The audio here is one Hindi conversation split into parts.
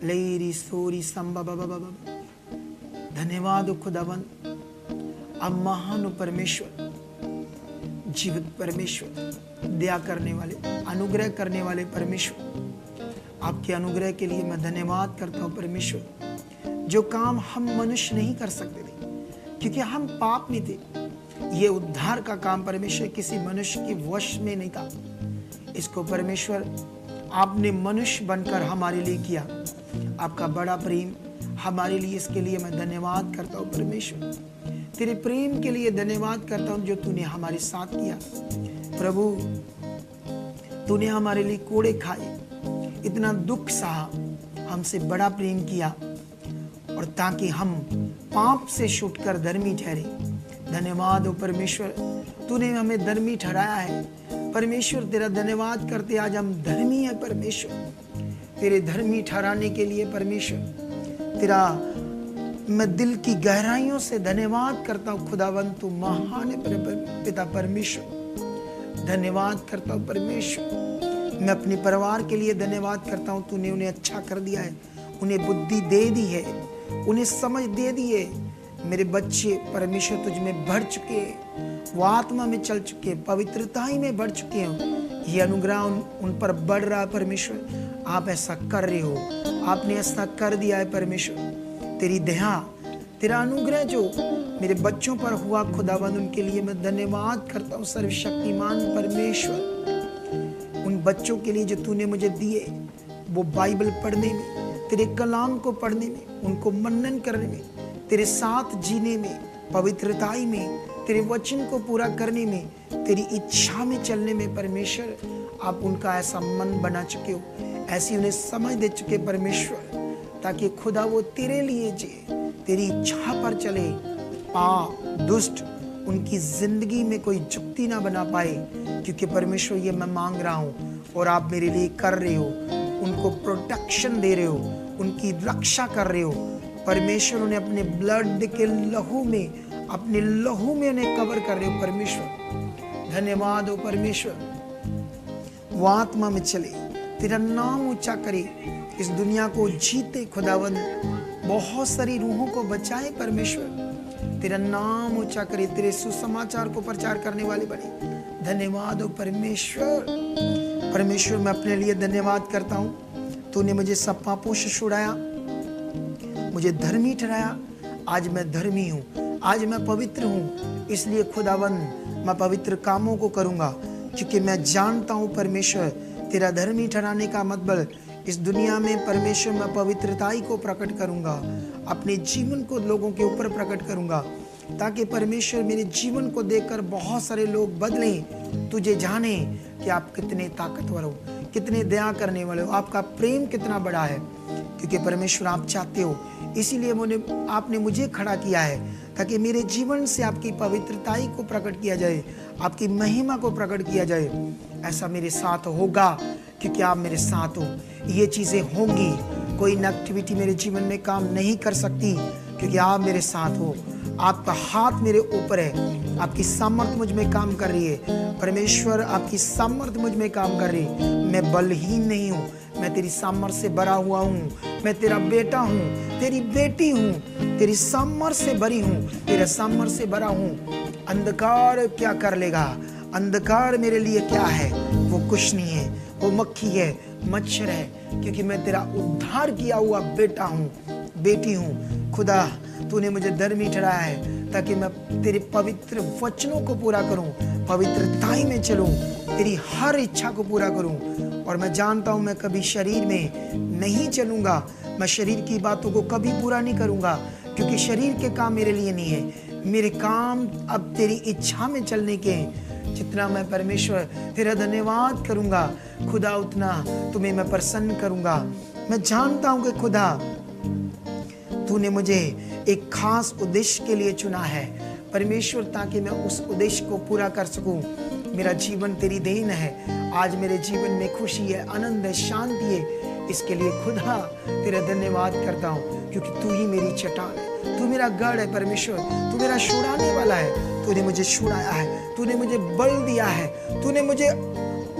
लेरी सोरी संबा बाबा बाबा। धन्यवाद खुदावन, अब महान परमेश्वर, जीवित परमेश्वर, दया करने वाले, अनुग्रह करने वाले परमेश्वर, आपके अनुग्रह के लिए मैं धन्यवाद करता हूँ परमेश्वर। जो काम हम मनुष्य नहीं कर सकते थे क्योंकि हम पाप में थे, ये उद्धार का काम परमेश्वर किसी मनुष्य के वश में नहीं था। इसको परमेश्वर आपने मनुष्य बनकर हमारे लिए किया। आपका बड़ा प्रेम हमारे लिए, इसके लिए मैं धन्यवाद करता हूँ परमेश्वर। तेरे प्रेम के लिए धन्यवाद करता हूँ जो तूने हमारे साथ किया। प्रभु, तूने हमारे लिए कोड़े खाए, इतना दुख सहा, हमसे बड़ा प्रेम किया, और ताकि हम पाप से छूटकर धर्मी ठहरे। धन्यवाद हो परमेश्वर, तूने हमें धर्मी ठहराया है। परमेश्वर तेरा धन्यवाद करते आज हम धर्मी है परमेश्वर। तेरे धर्मी ठहराने के लिए परमेश्वर तेरा मैं दिल की गहराइयों से धन्यवाद करता हूँ खुदावन। तू महान है पिता परमेश्वर। धन्यवाद करता हूँ परमेश्वर। मैं अपने परिवार के लिए धन्यवाद करता हूँ। तूने उन्हें अच्छा कर दिया है, उन्हें बुद्धि दे दी है, उन्हें समझ दे दी है। मेरे बच्चे परमेश्वर तुझ में बढ़ चुके हैं, वो आत्मा में चल चुके हैं, पवित्रताई में बढ़ चुके हैं। ये अनुग्रह उन पर बढ़ रहा है परमेश्वर। आप ऐसा कर रहे हो, आपने ऐसा कर दिया है परमेश्वर। तेरी दया, तेरा अनुग्रह जो मेरे बच्चों पर हुआ खुदावंद, उनके लिए मैं धन्यवाद करता हूँ सर्वशक्तिमान परमेश्वर। उन बच्चों के लिए जो तूने मुझे दिए, वो बाइबल पढ़ने में, तेरे कलाम को पढ़ने में, उनको मनन करने में, तेरे साथ जीने में, पवित्रताई में, तेरे वचन को पूरा करने में, तेरी इच्छा में चलने में परमेश्वर आप उनका ऐसा मन बना चुके हो, ऐसी उन्हें समझ दे चुके परमेश्वर, ताकि खुदा वो तेरे लिए जिए, तेरी इच्छा पर चले। पाप, दुष्ट उनकी जिंदगी में कोई जुक्ति ना बना पाए, क्योंकि परमेश्वर ये मैं मांग रहा हूँ और आप मेरे लिए कर रहे हो। उनको प्रोटेक्शन दे रहे हो, उनकी रक्षा कर रहे हो परमेश्वर। उन्हें अपने ब्लड के लहू में, अपने लहू में उन्हें कवर कर रहे हो परमेश्वर। धन्यवाद हो परमेश्वर। वो आत्मा में चले, तेरा नाम ऊंचा करे, इस दुनिया को जीते खुदावंद, बहुत सारी रूहों को बचाए परमेश्वर। तेरा नाम ऊंचा करे, तेरे सुसमाचार को प्रचार करने वाले बने। धन्यवाद हो परमेश्वर। परमेश्वर, मैं अपने लिए धन्यवाद करता हूँ। तूने मुझे सब पापों से छुड़ाया, मुझे धर्मी ठहराया। आज मैं धर्मी हूँ, आज मैं पवित्र हूँ। इसलिए खुदावंद मैं पवित्र कामों को करूँगा, क्योंकि मैं जानता हूँ परमेश्वर तेरा धर्मी ठहराने का मतलब इस दुनिया में परमेश्वर मैं पवित्रताई को प्रकट करूँगा, अपने जीवन को लोगों के ऊपर प्रकट करूँगा, ताकि परमेश्वर मेरे जीवन को देखकर बहुत सारे लोग बदलें, तुझे जाने कि आप कितने ताकतवर हो, कितने दया करने वाले हो, आपका प्रेम कितना बड़ा है। क्योंकि परमेश्वर आप चाहते हो, इसीलिए आपने मुझे खड़ा किया है, ताकि मेरे जीवन से आपकी पवित्रताई को प्रकट किया जाए, आपकी महिमा को प्रकट किया जाए। ऐसा मेरे साथ होगा क्योंकि आप मेरे साथ हो। ये चीज़ें होंगी, कोई नेगेटिविटी मेरे जीवन में काम नहीं कर सकती, क्योंकि आप मेरे साथ हो। आपका हाथ मेरे ऊपर है, आपकी सामर्थ मुझ में काम कर रही है परमेश्वर, आपकी सामर्थ मुझ में काम कर रही है। मैं बलहीन नहीं हूँ, मैं तेरी सामर्थ से भरा हुआ हूँ। मैं तेरा बेटा हूँ, तेरी बेटी हूँ, तेरी सामर्थ से भरी हूँ, तेरे सामर्थ से भरा हूँ। अंधकार क्या कर लेगा? अंधकार मेरे लिए क्या है? वो कुछ नहीं है, वो मक्खी है, मच्छर है, क्योंकि मैं तेरा उद्धार किया हुआ बेटा हूँ, बेटी हूँ। खुदा, तूने मुझे धर्मी ठहराया है, ताकि मैं तेरे पवित्र वचनों को पूरा करूँ, पवित्रताई में चलूँ, तेरी हर इच्छा को पूरा करूँ। और मैं जानता हूँ मैं कभी शरीर में नहीं चलूँगा, मैं शरीर की बातों को कभी पूरा नहीं करूँगा, क्योंकि शरीर के काम मेरे लिए नहीं है। मेरे काम अब तेरी इच्छा में चलने के हैं। जितना मैं परमेश्वर तेरा धन्यवाद करूँगा खुदा, उतना तुम्हें मैं प्रसन्न करूँगा। मैं जानता हूँ कि खुदा तूने मुझे एक खास उद्देश्य के लिए चुना है परमेश्वर, ताकि मैं उस उद्देश्य को पूरा कर सकूं। मेरा जीवन तेरी देन है। आज मेरे जीवन में खुशी है, आनंद है, शांति है। इसके लिए खुदा तेरा धन्यवाद करता हूँ, क्योंकि तू ही मेरी चट्टान है, तू मेरा गढ़ है परमेश्वर, तू मेरा छुड़ाने वाला है। तूने मुझे छुड़ाया है, तूने मुझे बल दिया है, तूने मुझे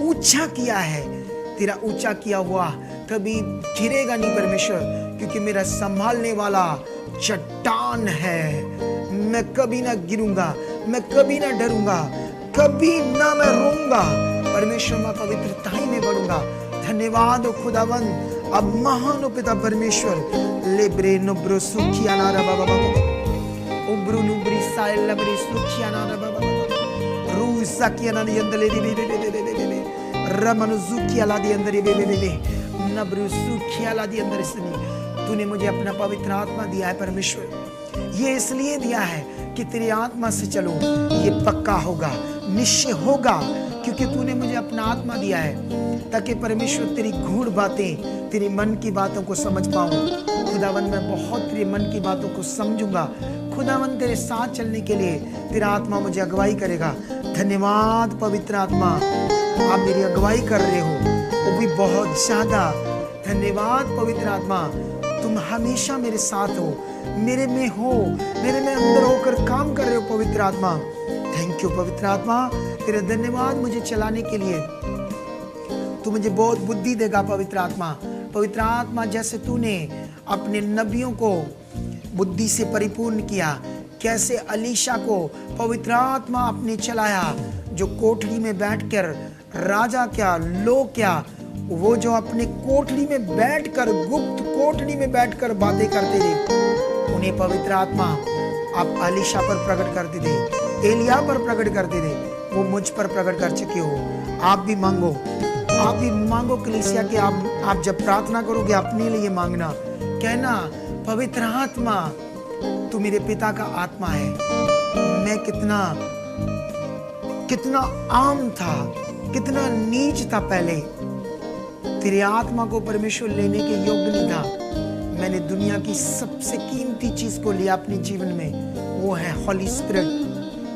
ऊंचा किया है। तेरा ऊंचा किया हुआ कभी गिरेगा नहीं परमेश्वर, क्योंकि मेरा संभालने वाला चट्टान है। मैं कभी ना गिरूंगा, मैं कभी ना डरूंगा, कभी ना मैं रोऊंगा। परमेश्वर मैं पवित्रता ही में बढ़ूंगा। धन्यवाद खुदावन। अब महान पिता परमेश्वर लेब्रे नुब्रो सुखिया नारा बाबा बाबा उब्रू नुब्री साइल लबरी सुखिया नारा बाबा बाबा रू सकिया ना यंदले दी बे बे बे बे रमन सुखिया ला दी अंदर बे बे बे नब्रू सुखिया ला दी अंदर इसने तूने मुझे अपना पवित्र आत्मा दिया है परमेश्वर। ये इसलिए दिया है कि तेरी आत्मा से चलो, ये पक्का होगा, निश्चय होगा, क्योंकि तूने मुझे अपना आत्मा दिया है ताकि परमेश्वर तेरी गूढ़ बातें, तेरी मन की बातों को समझ पाऊं। खुदावन मैं बहुत तेरे मन की बातों को समझूंगा। खुदावन तेरे साथ चलने के लिए तेरा आत्मा मुझे अगुवाई करेगा। धन्यवाद पवित्र आत्मा, आप मेरी अगुवाई कर रहे हो, वो भी बहुत ज्यादा। धन्यवाद पवित्र आत्मा, तुम हमेशा मेरे साथ हो, मेरे में हो, मेरे में अंदर होकर काम कर रहे हो पवित्र आत्मा। थैंक यू पवित्र आत्मा, तेरा धन्यवाद मुझे चलाने के लिए। तू मुझे बहुत बुद्धि देगा पवित्र आत्मा। पवित्र आत्मा जैसे तूने अपने नबियों को बुद्धि से परिपूर्ण किया, कैसे अलीशा को पवित्र आत्मा अपने चलाया, जो कोठरी में बैठकर राजा क्या, लोग क्या, वो जो अपने कोठरी में बैठकर, गुप्त कोठरी में बैठकर बातें करते थे, उन्हें पवित्र आत्मा आप अलीशा पर प्रकट करते थे, एलिया पर प्रकट करते थे, वो मुझ पर प्रकट कर चुके हो। आप भी मांगो, आप भी मांगो कलीसिया के। आप जब प्रार्थना करोगे अपने लिए मांगना, कहना पवित्र आत्मा तू मेरे पिता का आत्मा है। मैं कितना आम था, कितना नीच था पहले, तेरे आत्मा को परमेश्वर लेने के योग्य नहीं था। मैंने दुनिया की सबसे कीमती चीज को लिया अपने जीवन में, वो है हॉली स्पिरिट।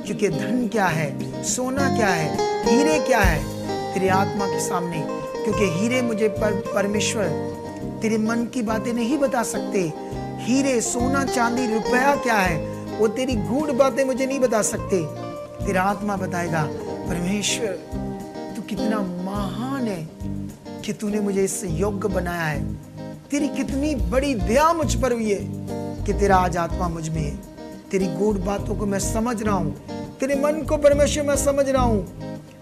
क्योंकि धन क्या है, सोना क्या है, हीरे क्या है तेरे आत्मा के सामने, क्योंकि हीरे मुझे परमेश्वर तेरे मन की बातें नहीं बता सकते। हीरे, सोना, चांदी, रुपया क्या है, वो तेरी गूढ़ बातें मुझे नहीं बता सकते। तेरा आत्मा बताएगा परमेश्वर तू कितना महान है कि तूने मुझे इस योग्य बनाया है। तेरी कितनी बड़ी दया मुझ पर हुई है कि तेरा आज आत्मा मुझ में है। तेरी गूढ़ बातों को मैं समझ रहा हूँ, तेरे मन को परमेश्वर मैं समझ रहा हूँ,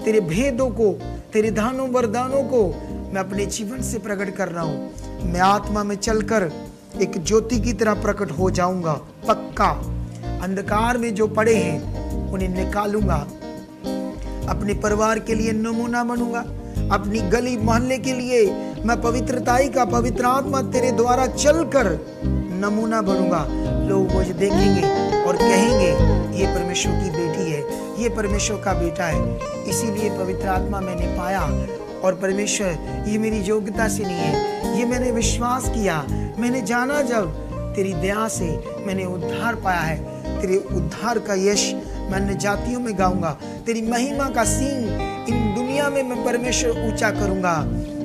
तेरे भेदों को, तेरे दानों वरदानों को मैं अपने जीवन से प्रकट कर रहा हूँ। मैं आत्मा में चलकर एक ज्योति की तरह प्रकट हो जाऊंगा, पक्का। अंधकार में जो पड़े हैं उन्हें निकालूंगा, अपने परिवार के लिए नमूना बनूंगा, अपनी गली मोहल्ले के लिए मैं पवित्रताई का, पवित्र आत्मा तेरे द्वारा चलकर नमूना बनूंगा। लोग मुझे देखेंगे और कहेंगे ये परमेश्वर की बेटी है, ये परमेश्वर का बेटा है। इसीलिए पवित्र आत्मा मैंने पाया, और परमेश्वर ये मेरी योग्यता से नहीं है, ये मैंने विश्वास किया, मैंने जाना जब तेरी दया से मैंने उद्धार पाया है। तेरे उद्धार का यश मैं अन्य जातियों में गाऊंगा, तेरी महिमा का सींग इन दुनिया में मैं परमेश्वर ऊंचा करूंगा,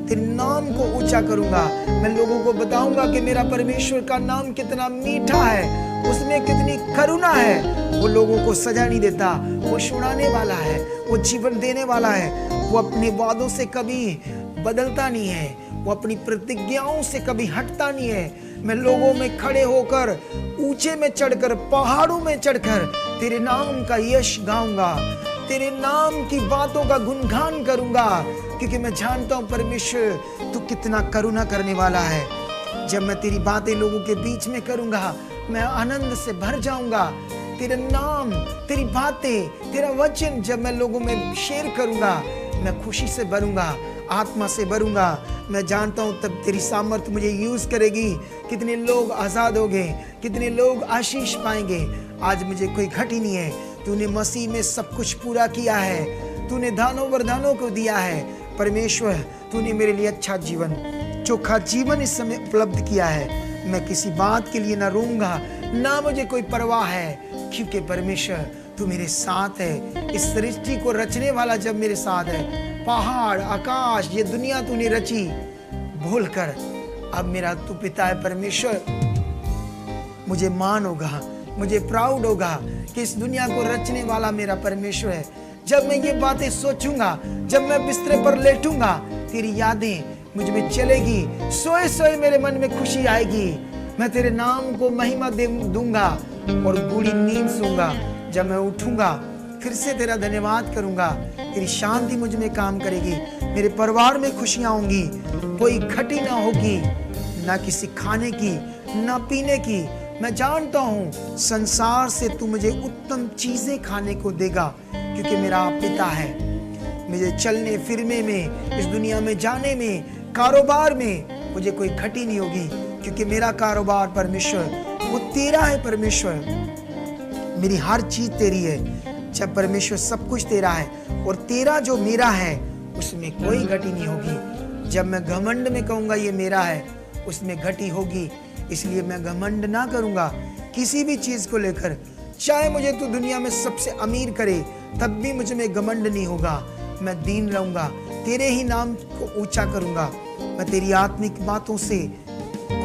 तेरे नाम को ऊंचा करूंगा। मैं लोगों को बताऊंगा कि मेरा परमेश्वर का नाम कितना मीठा है, उसमें कितनी करुणा है। वो लोगों को सजा नहीं देता, वो छुड़ाने वाला है, वो जीवन देने वाला है। वो अपने वादों से कभी बदलता नहीं है, वो अपनी प्रतिज्ञाओं से कभी हटता नहीं है। मैं लोगों में खड़े होकर, ऊंचे में चढ़कर, पहाड़ों में चढ़कर तेरे नाम का यश गाऊंगा, तेरे नाम की बातों का गुणगान करूंगा, क्योंकि मैं जानता हूं परमेश्वर तू कितना करुणा करने वाला है। जब मैं तेरी बातें लोगों के बीच में करूंगा, मैं आनंद से भर जाऊंगा। तेरा नाम, तेरी बातें, तेरा वचन जब मैं लोगों में शेयर करूंगा, मैं खुशी से भरूंगा, आत्मा से भरूंगा। मैं जानता हूं तब तेरी सामर्थ मुझे यूज करेगी। कितने लोग आजाद हो गए, कितने लोग आशीष पाएंगे। आज मुझे कोई घट ही नहीं है, तूने मसीह में सब कुछ पूरा किया है, तूने दानों वरदानों को दिया है। परमेश्वर तूने मेरे लिए अच्छा जीवन, चोखा जीवन इस समय उपलब्ध किया है। मैं किसी बात के लिए ना रोऊंगा, ना मुझे कोई परवाह है, क्योंकि परमेश्वर तू मेरे साथ है। इस सृष्टि को रचने वाला जब मेरे साथ है, पहाड़, आकाश, ये दुनिया तूने रची, भूलकर अब मेरा तू पिता है परमेश्वर। मुझे मान होगा, मुझे प्राउड होगा कि इस दुनिया को रचने वाला मेरा परमेश्वर है। जब मैं ये बातें सोचूंगा, जब मैं बिस्तरे पर लेटूंगा, तेरी यादें मुझ में चलेगी, सोए सोए मेरे मन में खुशी आएगी। मैं तेरे नाम को महिमा दूंगा और गूढ़ी नींद सूंगा। जब मैं उठूंगा फिर से तेरा धन्यवाद करूंगा। तेरी शांति मुझ में काम करेगी, मेरे परिवार में खुशियां होंगी, कोई घटी ना होगी, ना किसी खाने की ना पीने की। मैं जानता हूँ संसार से तू मुझे उत्तम चीजें खाने को देगा, क्योंकि मेरा पिता है। मुझे चलने फिरने में, इस दुनिया में जाने में, कारोबार में मुझे कोई घटी नहीं होगी, क्योंकि मेरा कारोबार परमेश्वर वो तेरा है। परमेश्वर मेरी हर चीज तेरी है। जब परमेश्वर सब कुछ तेरा है और तेरा जो मेरा है उसमें कोई घटी नहीं होगी। जब मैं घमंड में कहूंगा ये मेरा है, उसमें घटी होगी। इसलिए मैं घमंड ना करूंगा किसी भी चीज को लेकर। चाहे मुझे तू दुनिया में सबसे अमीर करे, तब भी मुझ में घमंड नहीं होगा। मैं दीन रहूंगा, तेरे ही नाम को ऊंचा करूंगा। मैं तेरी आत्मिक बातों से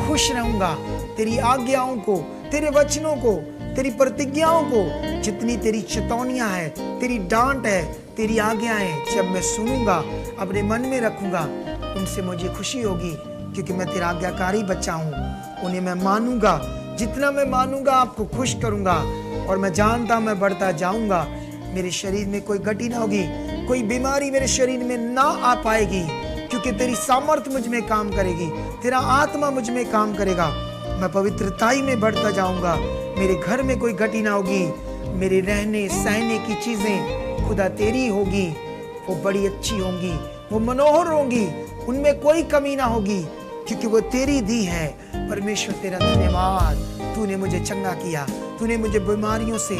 खुश रहूंगा, तेरी आज्ञाओं को, तेरे वचनों को, तेरी प्रतिज्ञाओं को, जितनी तेरी चेतावनियां है, तेरी डांट है, तेरी आज्ञाएं जब मैं सुनूंगा, अपने मन में रखूंगा, उनसे मुझे खुशी होगी, क्योंकि मैं तेरा आज्ञाकारी बच्चा हूँ। उन्हें मैं मानूंगा, जितना मैं मानूंगा आपको खुश करूंगा। और मैं जानता मैं बढ़ता जाऊंगा। मेरे शरीर में कोई घटी ना होगी, कोई बीमारी मेरे शरीर में ना आ पाएगी, क्योंकि तेरी सामर्थ मुझ में काम करेगी, तेरा आत्मा मुझ में काम करेगा। मैं पवित्रताई में बढ़ता जाऊंगा। मेरे घर में कोई घटी ना होगी। मेरे रहने सहने की चीजें खुदा तेरी होगी, वो बड़ी अच्छी होंगी, वो मनोहर होंगी, उनमें कोई कमी ना होगी, क्योंकि वो तेरी दी है। परमेश्वर तेरा धन्यवाद, तूने मुझे चंगा किया, तूने मुझे बीमारियों से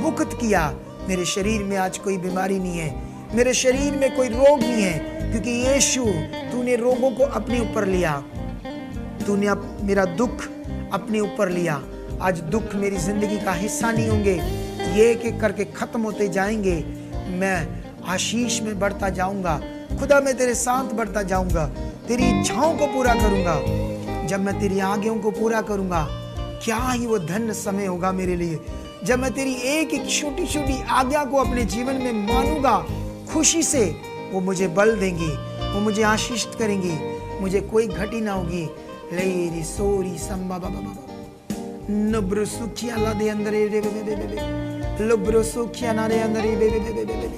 मुक्त किया। मेरे शरीर में आज कोई बीमारी नहीं है, मेरे शरीर में कोई रोग नहीं है, क्योंकि यीशु तूने रोगों को अपने ऊपर लिया। तूने मेरा दुख अपने ऊपर लिया। आज दुख मेरी जिंदगी का हिस्सा नहीं होंगे, ये एक करके खत्म होते जाएंगे। मैं आशीष में बढ़ता जाऊंगा। खुदा मैं तेरे साथ बढ़ता जाऊंगा, तेरी इच्छाओं को पूरा करूंगा। जब मैं तेरी आज्ञाओं को पूरा करूंगा, क्या ही वो धन्य समय होगा मेरे लिए। जब मैं तेरी एक एक छोटी छोटी आज्ञा को अपने जीवन में मानूंगा खुशी से, वो मुझे बल देंगी, वो मुझे आशीष करेंगी, मुझे कोई घटी ना होगी। लेरी सोरी संबा बाबा बाबा नब्रो सुखिया ला दे अंदर रे बे लब्रो सुखिया ना रे अंदर रे बे।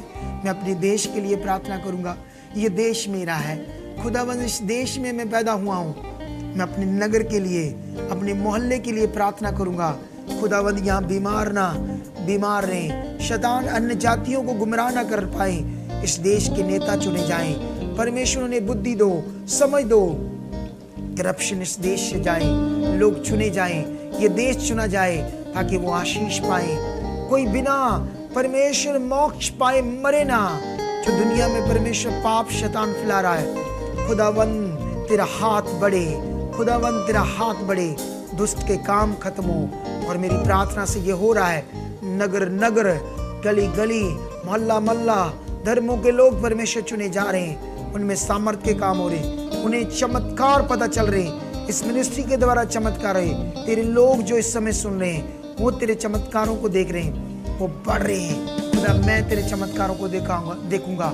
मैं अपने देश के लिए प्रार्थना करूंगा। ये देश मेरा है खुदावंद, इस देश में मैं पैदा हुआ हूँ। मैं अपने नगर के लिए, अपने मोहल्ले के लिए प्रार्थना करूंगा। खुदावंद यहाँ बीमार रहें, शैतान अन्य जातियों को गुमराह ना कर पाए। इस देश के नेता चुने जाएं। परमेश्वर उन्हें बुद्धि दो, समझ दो। करप्शन इस देश से जाए, लोग चुने जाएं, ये देश चुना जाए, ताकि वो आशीष पाए। कोई बिना परमेश्वर मोक्ष पाए मरे ना। जो दुनिया में परमेश्वर पाप शैतान फैला रहा है, खुदावंद तेरा हाथ बढ़े, खुदावंद तेरा हाथ बढ़े, दुष्ट के काम खत्म हो। और मेरी प्रार्थना से ये हो रहा है, नगर नगर, गली गली, मोहल्ला मोहल्ला, धर्मों के लोग परमेश्वर चुने जा रहे हैं। उनमें सामर्थ के काम हो रहे, उन्हें चमत्कार पता चल रहे हैं। इस मिनिस्ट्री के द्वारा चमत्कार है। तेरे लोग जो इस समय सुन रहे हैं, वो तेरे चमत्कारों को देख रहे हैं, वो बढ़ रहे हैं। खुदा मैं तेरे चमत्कारों को देखूंगा,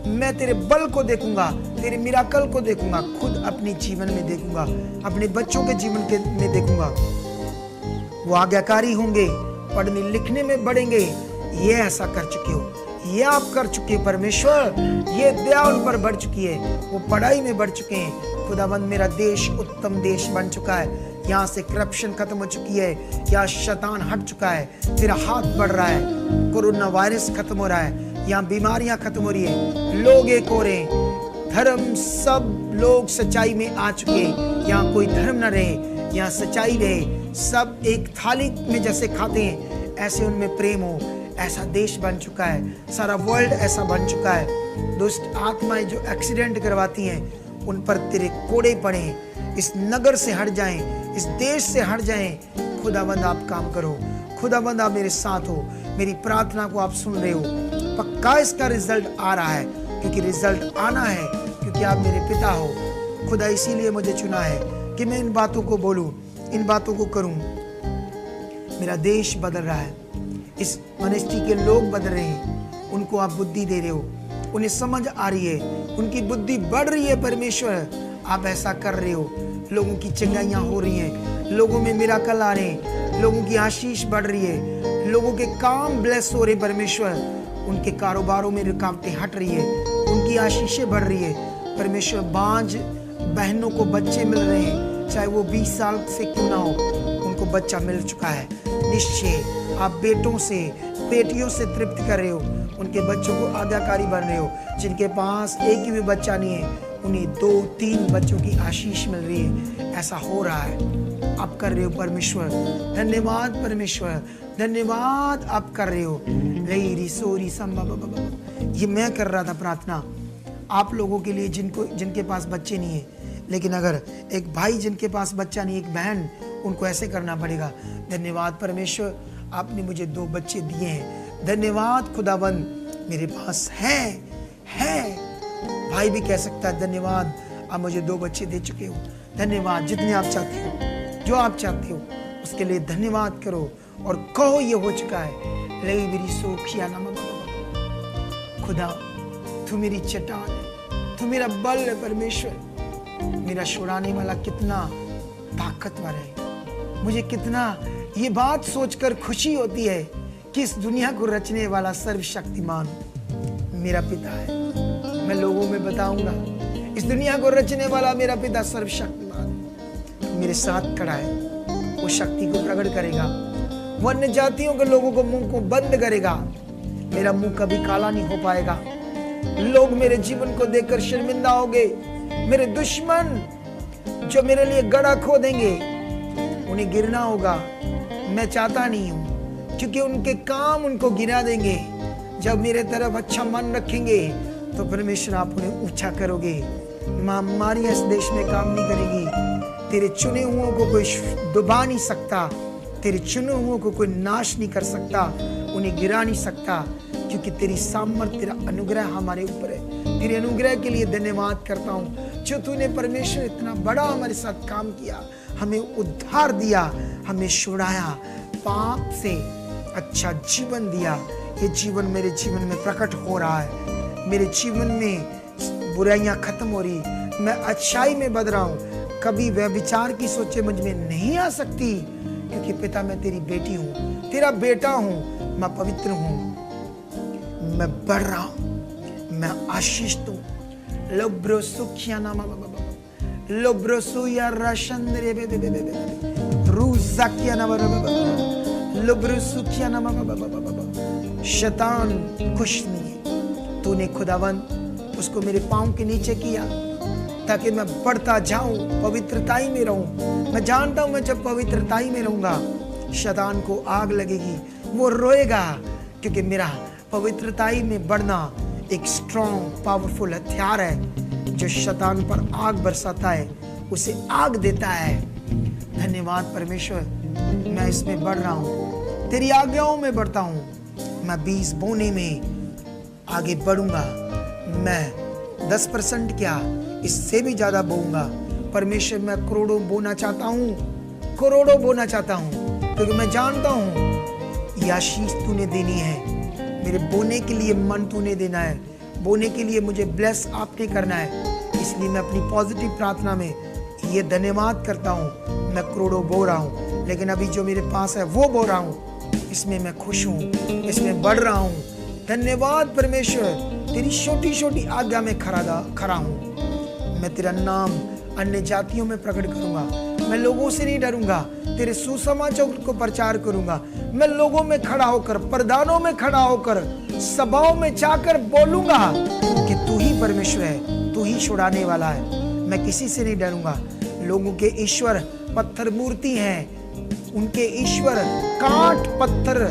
मैं तेरे बल को देखूंगा, तेरे मिराकल को देखूंगा, खुद अपने जीवन में देखूंगा, अपने बच्चों के जीवन में देखूंगा। वो आज्ञाकारी होंगे, पढ़ने लिखने में बढ़ेंगे। ये ऐसा कर चुके हो, ये आप कर चुके हैं परमेश्वर, ये दया उन पर बढ़ चुकी है, वो पढ़ाई में बढ़ चुके हैं। खुदाबंद मेरा देश उत्तम देश बन चुका है। यहाँ से करप्शन खत्म हो चुकी है, यहाँ शैतान हट चुका है, तेरा हाथ बढ़ रहा है, कोरोना वायरस खत्म हो रहा है, यहाँ बीमारियां खत्म हो रही है, लोग एक हो रहे हैं, धर्म सब लोग सच्चाई में आ चुके हैं। यहाँ कोई धर्म न रहे, यहाँ सच्चाई रहे, सब एक थाली में जैसे खाते हैं ऐसे उनमें प्रेम हो। ऐसा देश बन चुका है, सारा वर्ल्ड ऐसा बन चुका है। दुष्ट आत्माएं जो एक्सीडेंट करवाती हैं, उन पर तेरे कोड़े पड़े, इस नगर से हट जाएं, इस देश से हट जाएं। खुदाबंद आप काम करो, खुदाबंद आप मेरे साथ हो। मेरी प्रार्थना को आप सुन रहे हो, पक्का इसका रिजल्ट आ रहा है, क्योंकि रिजल्ट आना है, क्योंकि आप मेरे पिता हो। खुदा इसीलिए मुझे चुना है कि मैं इन बातों को बोलूं, इन बातों को करूं। मेरा देश बदल रहा है, इस मिनिस्ट्री के लोग बदल रहे हैं, उनको आप बुद्धि दे रहे हो, उन्हें समझ आ रही है, उनकी बुद्धि बढ़ रही है। परमेश्वर आप ऐसा कर रहे हो, लोगों की चंगाइयां हो रही हैं, लोगों में मिराकल आ रहे हैं, लोगों की आशीष बढ़ रही है, लोगों के काम ब्लेस हो रहे। परमेश्वर उनके कारोबारों में रुकावटें हट रही है, उनकी आशीषें बढ़ रही है। परमेश्वर बांझ बहनों को बच्चे मिल रहे हैं, चाहे वो 20 साल से क्यों ना हो, उनको बच्चा मिल चुका है। निश्चय आप बेटों से बेटियों से तृप्त कर रहे हो, उनके बच्चों को आज्ञाकारी बन रहे हो। जिनके पास एक ही भी बच्चा नहीं है, उन्हें 2-3 बच्चों की आशीष मिल रही है। ऐसा हो रहा है, आप कर रहे हो। परमेश्वर धन्यवाद, परमेश्वर धन्यवाद, आप कर रहे हो। ये मैं कर रहा था प्रार्थना आप लोगों के लिए जिनके पास बच्चे नहीं है, लेकिन अगर एक भाई जिनके पास बच्चा नहीं, एक बहन, उनको ऐसे करना पड़ेगा। धन्यवाद परमेश्वर, आपने मुझे 2 बच्चे दिए हैं। धन्यवाद खुदावंद, मेरे पास है। भाई भी कह सकता है धन्यवाद, आप मुझे 2 बच्चे दे चुके हो। धन्यवाद, जितने आप चाहते हो, जो आप चाहते हो उसके लिए धन्यवाद करो और कहो ये हो चुका है। ले मेरी सोखिया ना खुदा, तू मेरी चट्टान है, तू मेरा बल है। परमेश्वर मेरा छुड़ाने वाला कितना ताकतवर है। मुझे कितना ये बात सोचकर खुशी होती है कि इस दुनिया को रचने वाला सर्वशक्तिमान मेरा पिता है। मैं लोगों में बताऊंगा इस दुनिया को रचने वाला मेरा पिता सर्वशक्तिमान है, मेरे साथ खड़ा है। वो शक्ति को प्रकट करेगा, वो अन्य जातियों के लोगों को मुंह को बंद करेगा। मेरा मुंह कभी काला नहीं हो पाएगा। लोग मेरे जीवन को देखकर शर्मिंदा होंगे। मेरे दुश्मन जो मेरे लिए गड़ा खोदेंगे, उन्हें गिरना होगा। मैं चाहता नहीं हूं, क्योंकि उनके काम उनको गिरा देंगे। जब मेरे तरफ अच्छा मन रखेंगे तो परमेश्वर आप उन्हें ऊंचा करोगे। महामारी इस देश में काम नहीं करेगी। तेरे चुने हुओं को कोई डुबा नहीं सकता, तेरे चुने हुओं को कोई नाश नहीं कर सकता, उन्हें गिरा नहीं सकता, क्योंकि तेरी सामर्थ्य, तेरा अनुग्रह हमारे ऊपर है। तेरे अनुग्रह के लिए धन्यवाद करता हूँ, जो तूने परमेश्वर इतना बड़ा हमारे साथ काम किया, हमें उद्धार दिया, हमें छुड़ाया, पाप से अच्छा जीवन दिया। ये जीवन मेरे जीवन में प्रकट हो रहा है। मेरे जीवन में बुराइयां खत्म हो रही, मैं अच्छाई में बदल रहा हूँ। कभी व्यभिचार की सोचें मुझ में नहीं आ सकती, क्योंकि पिता मैं तेरी बेटी हूँ, तेरा बेटा हूँ, मैं पवित्र हूँ, मैं बढ़ रहा हूँ, मैं आशीषित हूँ। लोब्रो सुखिया नामा लोब्रो सुया रशंद्रे रूज़ाकिया नामा लोब्रो सुखिया नामा। शैतान खुश नहीं है। तूने खुदावंद उसको मेरे पाँव के नीचे किया ताकि मैं बढ़ता जाऊं, पवित्रताई में रहूं। मैं जानता हूं मैं जब पवित्रताई में रहूंगा, शैतान को आग लगेगी, वो रोएगा, क्योंकि मेरा पवित्रताई में बढ़ना एक स्ट्रॉन्ग पावरफुल हथियार है जो शैतान पर आग बरसाता है, उसे आग देता है। धन्यवाद परमेश्वर, मैं इसमें बढ़ रहा हूँ, तेरी आज्ञाओं में बढ़ता हूँ। मैं 20 बोने में आगे बढ़ूंगा। मैं 10% क्या, इससे भी ज्यादा बोऊंगा। परमेश्वर मैं करोड़ों बोना चाहता हूँ, करोड़ों बोना चाहता हूँ, क्योंकि मैं जानता हूँ ये आशीष तूने देनी है। मेरे बोने के लिए मन तूने देना है, बोने के लिए मुझे ब्लेस आपने करना है। इसलिए मैं अपनी पॉजिटिव प्रार्थना में ये धन्यवाद करता हूँ। मैं करोड़ों बो रहा हूँ, लेकिन अभी जो मेरे पास है वो बो रहा हूँ, इसमें मैं खुश हूँ, इसमें बढ़ रहा हूँ। धन्यवाद परमेश्वर, तेरी छोटी छोटी आज्ञा में खड़ा हूँ। मैं तेरा नाम अन्य जातियों में प्रकट करूंगा। मैं लोगों से नहीं डरूंगा, तेरे सुसमाचार को प्रचार करूंगा। मैं लोगों में खड़ा होकर, प्रधानों में खड़ा होकर, सभाओं में जाकर बोलूंगा कि तू ही परमेश्वर है, तू ही छुड़ाने वाला है। मैं किसी से नहीं डरूंगा। लोगों के ईश्वर पत्थर मूर्ति हैं, उनके ईश्वर कांट, पत्थर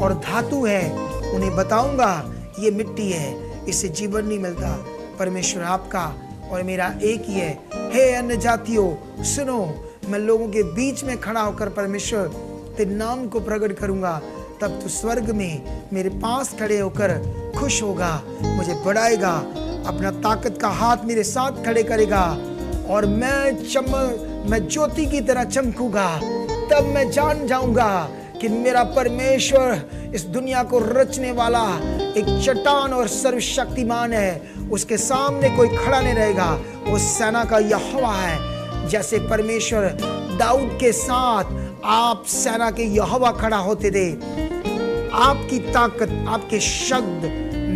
और धातु है। उन्हें बताऊंगा ये मिट्टी है, इससे जीवन नहीं मिलता। परमेश्वर आपका और मेरा एक ही है। हे अन्य जातियों सुनो, मैं लोगों के बीच में खड़ा होकर परमेश्वर तेरे नाम को प्रकट करूंगा। तब तू स्वर्ग में मेरे पास खड़े होकर खुश होगा, मुझे बढ़ाएगा, अपना ताकत का हाथ मेरे साथ खड़े करेगा और मैं ज्योति की तरह चमकूंगा। तब मैं जान जाऊंगा कि मेरा परमेश्वर इस दुनिया को रचने वाला एक चट्टान और सर्वशक्तिमान है, उसके सामने कोई खड़ा नहीं रहेगा। वो सेना का यहोवा है। जैसे परमेश्वर दाऊद के साथ आप सेना के यहोवा खड़ा होते थे, आपकी ताकत, आपके शब्द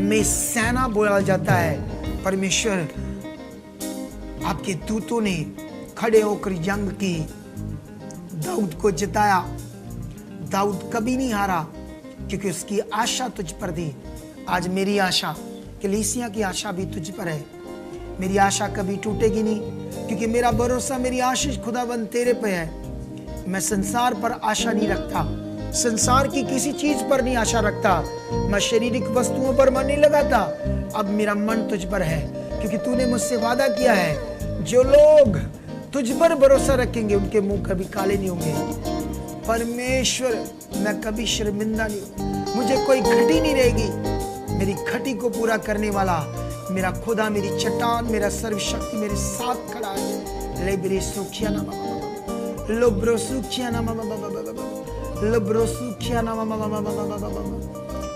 में सेना बोला जाता है। परमेश्वर आपके दूतों ने खड़े होकर जंग की, दाऊद को जिताया। दाऊद कभी नहीं हारा क्योंकि उसकी आशा तुझ पर थी। आज मेरी आशा, कलीसिया की आशा भी तुझ पर है। मेरी आशा कभी टूटेगी नहीं क्योंकि मेरा भरोसा, मेरी आशीष खुदाबंद तेरे पे है। मैं संसार पर आशा नहीं रखता, संसार की किसी चीज पर नहीं आशा रखता, मैं शारीरिक वस्तुओं पर मन नहीं लगाता। अब मेरा मन तुझ पर है क्योंकि तूने मुझसे वादा किया है, जो लोग तुझ पर भरोसा रखेंगे उनके मुंह कभी काले नहीं होंगे। परमेश्वर, मैं कभी शर्मिंदा नहीं हूं, मुझे कोई घटी नहीं रहेगी। मेरी घटी को पूरा करने वाला मेरा खुदा, मेरी चट्टान, मेरा सर्वशक्ति मेरे साथ खड़ा है। लेब्रे सुखिया ना लोब्रो सुखिया ना लोब्रो सुखिया ना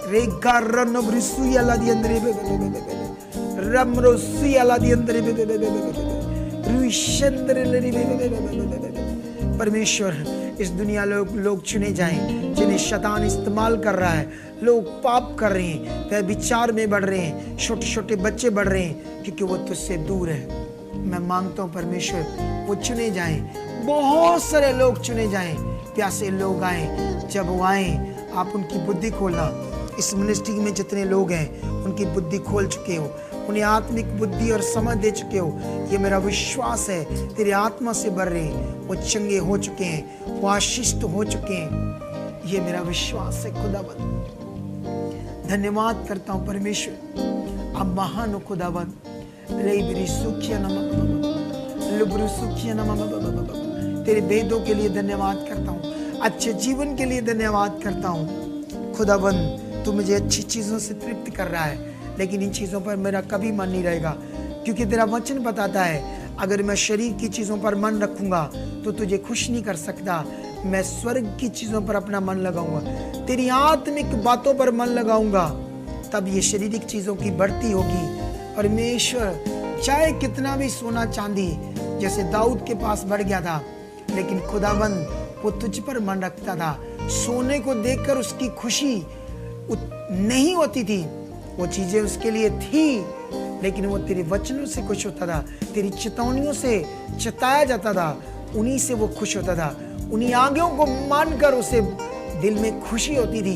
रे कारन ब्रिसुया ला दी अंदर रमरो सुया ला दी अंदर रुइशंद्र लरी। परमेश्वर, इस दुनिया लोग चुने जाएं जिन्हें शैतान इस्तेमाल कर रहा है। लोग पाप कर रहे हैं, वह विचार में बढ़ रहे हैं, छोटे छोटे बच्चे बढ़ रहे हैं क्योंकि वो तुझसे दूर है। मैं मांगता हूँ परमेश्वर, वो चुने जाएं, बहुत सारे लोग चुने जाएं, प्यासे लोग आए। जब वो आए, आप उनकी बुद्धि खोलना। इस मिनिस्ट्री में जितने लोग हैं उनकी बुद्धि खोल चुके हो, उन्हें आत्मिक बुद्धि और समझ दे चुके हो। ये मेरा विश्वास है, तेरे आत्मा से भर रहे हैं, वो चंगे हो चुके हैं, वो आशीषित हो चुके हैं। ये मेरा विश्वास है खुदाबंद। धन्यवाद करता हूँ परमेश्वर, अब महान हो खुदाबंद। तेरे भेदों के लिए धन्यवाद करता हूँ, अच्छे जीवन के लिए धन्यवाद करता हूँ खुदाबंद। तू मुझे अच्छी चीजों से तृप्त कर रहा है, लेकिन इन चीजों पर मेरा कभी मन नहीं रहेगा क्योंकि तेरा वचन बताता है, अगर मैं शरीर की चीजों पर मन रखूंगा तो तुझे खुश नहीं कर सकता। मैं स्वर्ग की चीजों पर अपना मन लगाऊंगा, तेरी आत्मिक बातों पर मन लगाऊंगा, तब ये शारीरिक चीजों की बढ़ती होगी। परमेश्वर, चाहे कितना भी सोना चांदी जैसे दाऊद के पास बढ़ गया था, लेकिन खुदाबंद वो तुझ पर मन रखता था। सोने को देखकर उसकी खुशी नहीं होती थी, वो चीजें उसके लिए थी, लेकिन वो तेरे वचनों से खुश होता था, तेरी चेतावनियों से चिताया जाता था, उन्हीं से वो खुश होता था। उन्हीं आज्ञाओं को मानकर उसे दिल में खुशी होती थी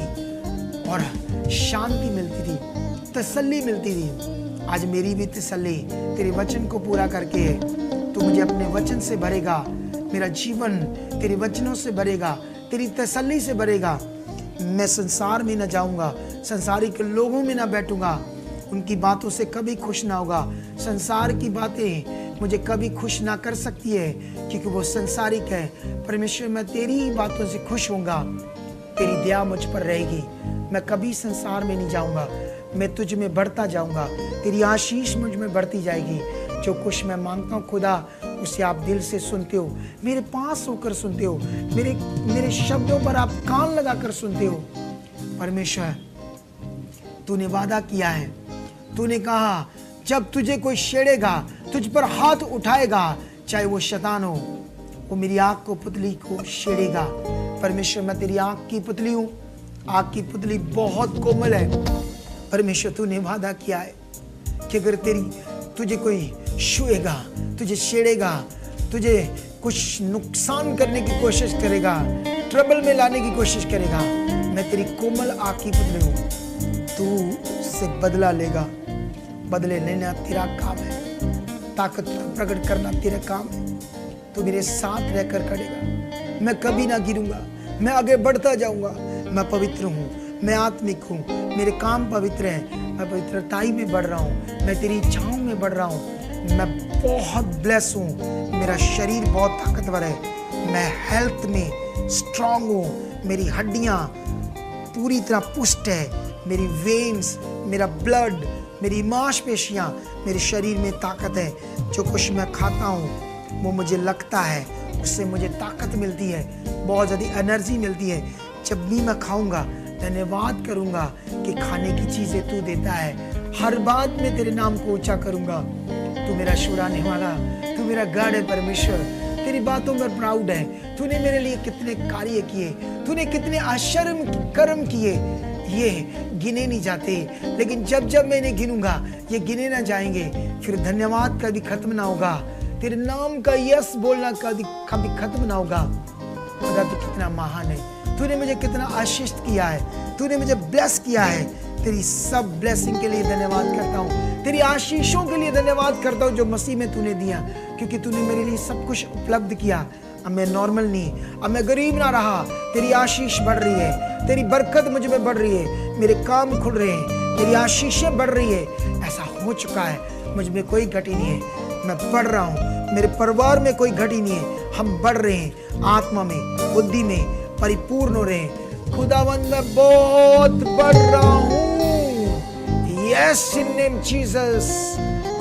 और शांति मिलती थी, तसल्ली मिलती थी। आज मेरी भी तसल्ली तेरे वचन को पूरा करके है। तू मुझे अपने वचन से भरेगा, मेरा जीवन तेरे वचनों से भरेगा, तेरी तसल्ली से भरेगा। मैं संसार में न जाऊंगा, संसारिक लोगों में न बैठूंगा, उनकी बातों से कभी खुश ना होगा। संसार की बातें मुझे कभी खुश ना कर सकती है क्योंकि वो संसारिक है। परमेश्वर, मैं तेरी ही बातों से खुश होऊंगा, तेरी दया मुझ पर रहेगी। मैं कभी संसार में नहीं जाऊंगा, मैं तुझ में बढ़ता जाऊंगा, तेरी आशीष मुझ में बढ़ती जाएगी। जो कुछ मैं मांगता हूँ खुदा, उसे आप दिल से सुनते हो, मेरे पास होकर सुनते हो, मेरे शब्दों पर आप कान लगाकर सुनते हो। परमेश्वर, तूने वादा किया है, तूने कहा जब तुझे कोई छेड़ेगा, तुझ पर हाथ उठाएगा, चाहे वो शैतान हो, वो मेरी आँख को, पुतली को छेड़ेगा। परमेश्वर, मैं तेरी आँख की पुतली हूँ, आँख की पुतली बहुत कोमल है। परमेश्वर, तूने वादा किया है कि अगर तुझे कोई छुएगा, तुझे छेड़ेगा, तुझे कुछ नुकसान करने की कोशिश करेगा, ट्रबल में लाने की कोशिश करेगा, मैं तेरी कोमल आँख की पुतली हूँ, तू उससे बदला लेगा। बदले लेना तेरा काम है, ताकत प्रकट करना तेरा काम है। तू मेरे साथ रहकर करेगा, मैं कभी ना गिरूंगा, मैं आगे बढ़ता जाऊंगा। मैं पवित्र हूँ, मैं आत्मिक हूँ, मेरे काम पवित्र हैं, मैं पवित्रताई में बढ़ रहा हूँ, मैं तेरी इच्छाओं में बढ़ रहा हूँ। मैं बहुत ब्लेस हूँ, मेरा शरीर बहुत ताकतवर है, मैं हेल्थ में स्ट्रांग हूँ, मेरी हड्डियाँ पूरी तरह पुष्ट है, मेरी वेन्स, मेरा ब्लड, मेरी मांसपेशियाँ, मेरे शरीर में ताकत है। जो कुछ मैं खाता हूँ वो मुझे लगता है, उससे मुझे ताकत मिलती है, बहुत ज़्यादा एनर्जी मिलती है। जब भी मैं खाऊंगा धन्यवाद करूंगा कि खाने की चीजें तू देता है। हर बात में तेरे नाम को ऊंचा करूंगा। तू मेरा छुड़ाने वाला, तू मेरा गॉड है परमेश्वर। तेरी बातों पर प्राउड है। तूने मेरे लिए कितने कार्य किए, तूने कितने आश्चर्य कर्म किए, ये गिने नहीं जाते। लेकिन जब जब मैं इन्हें गिनूंगा ये गिने ना जाएंगे। फिर धन्यवाद कभी खत्म ना होगा, तेरे नाम का यस बोलना कभी खत्म ना होगा। खुदा तू कितना महान है, तूने मुझे कितना आशीष किया है, तूने मुझे ब्लेस किया है। तेरी सब ब्लेसिंग के लिए धन्यवाद करता हूँ, तेरी आशीषों के लिए धन्यवाद करता हूँ जो मसीह में तूने दिया, क्योंकि तूने मेरे लिए सब कुछ उपलब्ध किया। अब मैं नॉर्मल नहीं, अब मैं गरीब ना रहा। तेरी आशीष बढ़ रही है, तेरी बरकत मुझ में बढ़ रही है, मेरे काम खुल रहे हैं, तेरी आशीषें बढ़ रही है। ऐसा हो चुका है, मुझ में कोई घटी नहीं है, मैं बढ़ रहा हूँ। मेरे परिवार में कोई घटी नहीं है, हम बढ़ रहे हैं, आत्मा में बुद्धि में परिपूर्ण हो रहे हैं। खुदावंद मैं बहुत बढ़ रहा हूँ। Yes in name Jesus.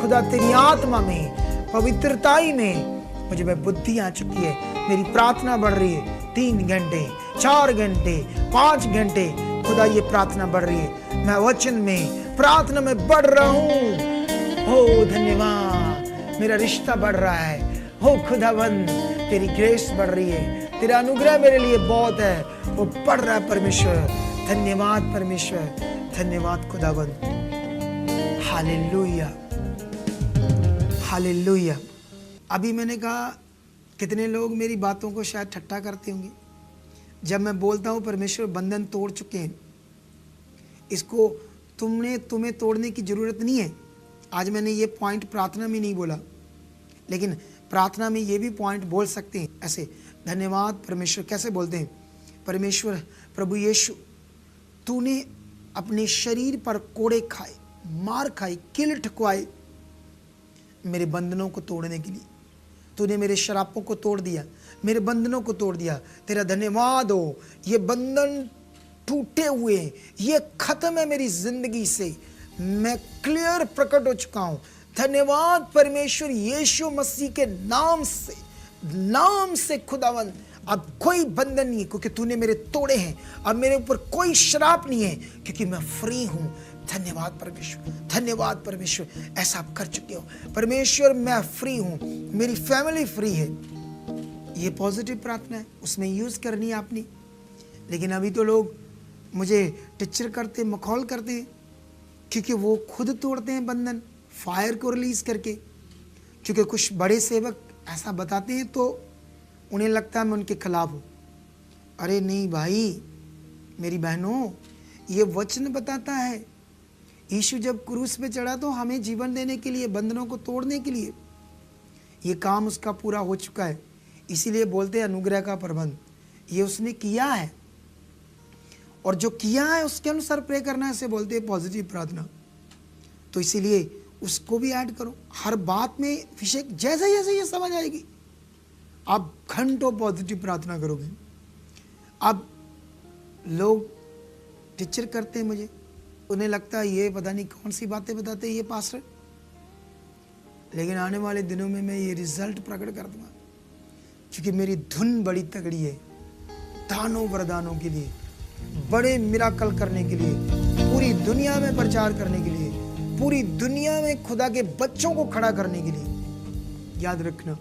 खुदा तेरी आत्मा में पवित्रताई में मुझे में बुद्धि आ चुकी है। मेरी प्रार्थना बढ़ रही है, 3 घंटे 4 घंटे 5 घंटे खुदा ये प्रार्थना बढ़ रही है। मैं वचन में प्रार्थना में बढ़ रहा हूँ। हो धन्यवाद, मेरा रिश्ता बढ़ रहा है। हो खुदावंद तेरी ग्रेस बढ़ रही है, तेरा अनुग्रह मेरे लिए बहुत है, वो बढ़ रहा है परमेश्वर। धन्यवाद परमेश्वर, धन्यवाद खुदावंद। Hallelujah hallelujah. अभी मैंने कहा कितने लोग मेरी बातों को शायद ठट्टा करते होंगे जब मैं बोलता हूँ परमेश्वर बंधन तोड़ चुके हैं, इसको तुम्हें तोड़ने की जरूरत नहीं है। आज मैंने ये पॉइंट प्रार्थना में नहीं बोला, लेकिन प्रार्थना में ये भी पॉइंट बोल सकते हैं ऐसे। धन्यवाद परमेश्वर कैसे बोलते हैं? परमेश्वर प्रभु यीशु, तूने अपने शरीर पर कोड़े खाए, मार खाई, किल ठुकवाए मेरे बंधनों को तोड़ने के लिए। तूने मेरे शरापों को तोड़ दिया, मेरे बंधनों को तोड़ दिया। तेरा धन्यवाद हो। ये बंधन टूटे हुए, ये खत्म है मेरी जिंदगी से। मैं क्लियर प्रकट हो चुका हूं। धन्यवाद परमेश्वर यीशु मसीह के नाम से खुदावंद अब कोई बंधन नहीं है, क्योंकि तूने मेरे तोड़े हैं। अब मेरे ऊपर कोई श्राप नहीं है, क्योंकि मैं फ्री हूं। धन्यवाद परमेश्वर, धन्यवाद परमेश्वर, ऐसा आप कर चुके हो परमेश्वर। मैं फ्री हूं, मेरी फैमिली फ्री है। ये पॉजिटिव प्रार्थना है, उसमें यूज करनी है आपने। लेकिन अभी तो लोग मुझे टीचर करते, मखौल करते हैं, क्योंकि वो खुद तोड़ते हैं बंधन फायर को रिलीज करके। क्योंकि कुछ बड़े सेवक ऐसा बताते हैं तो उन्हें लगता है मैं उनके खिलाफ हूँ। अरे नहीं भाई, मेरी बहनों, ये वचन बताता है यीशु जब क्रूस पे चढ़ा तो हमें जीवन देने के लिए, बंधनों को तोड़ने के लिए। ये काम उसका पूरा हो चुका है। इसीलिए बोलते हैं अनुग्रह का प्रबंध, ये उसने किया है, और जो किया है उसके अनुसार प्रे करना है, इसे बोलते हैं पॉजिटिव प्रार्थना। तो इसीलिए उसको भी ऐड करो हर बात में। विषय जैसे जैसे ये समझ आएगी, आप घंटों पॉजिटिव प्रार्थना करोगे। अब लोग टीचर करते हैं मुझे, उन्हें लगता है ये पता नहीं कौन सी बातें बताते हैं ये पास्टर, लेकिन आने वाले दिनों में मैं ये रिजल्ट प्रकट कर दूंगा, क्योंकि मेरी धुन बड़ी तगड़ी है। दानों वरदानों के लिए, बड़े मिराकल करने के लिए, पूरी दुनिया में प्रचार करने के लिए, पूरी दुनिया में खुदा के बच्चों को खड़ा करने के लिए। याद रखना,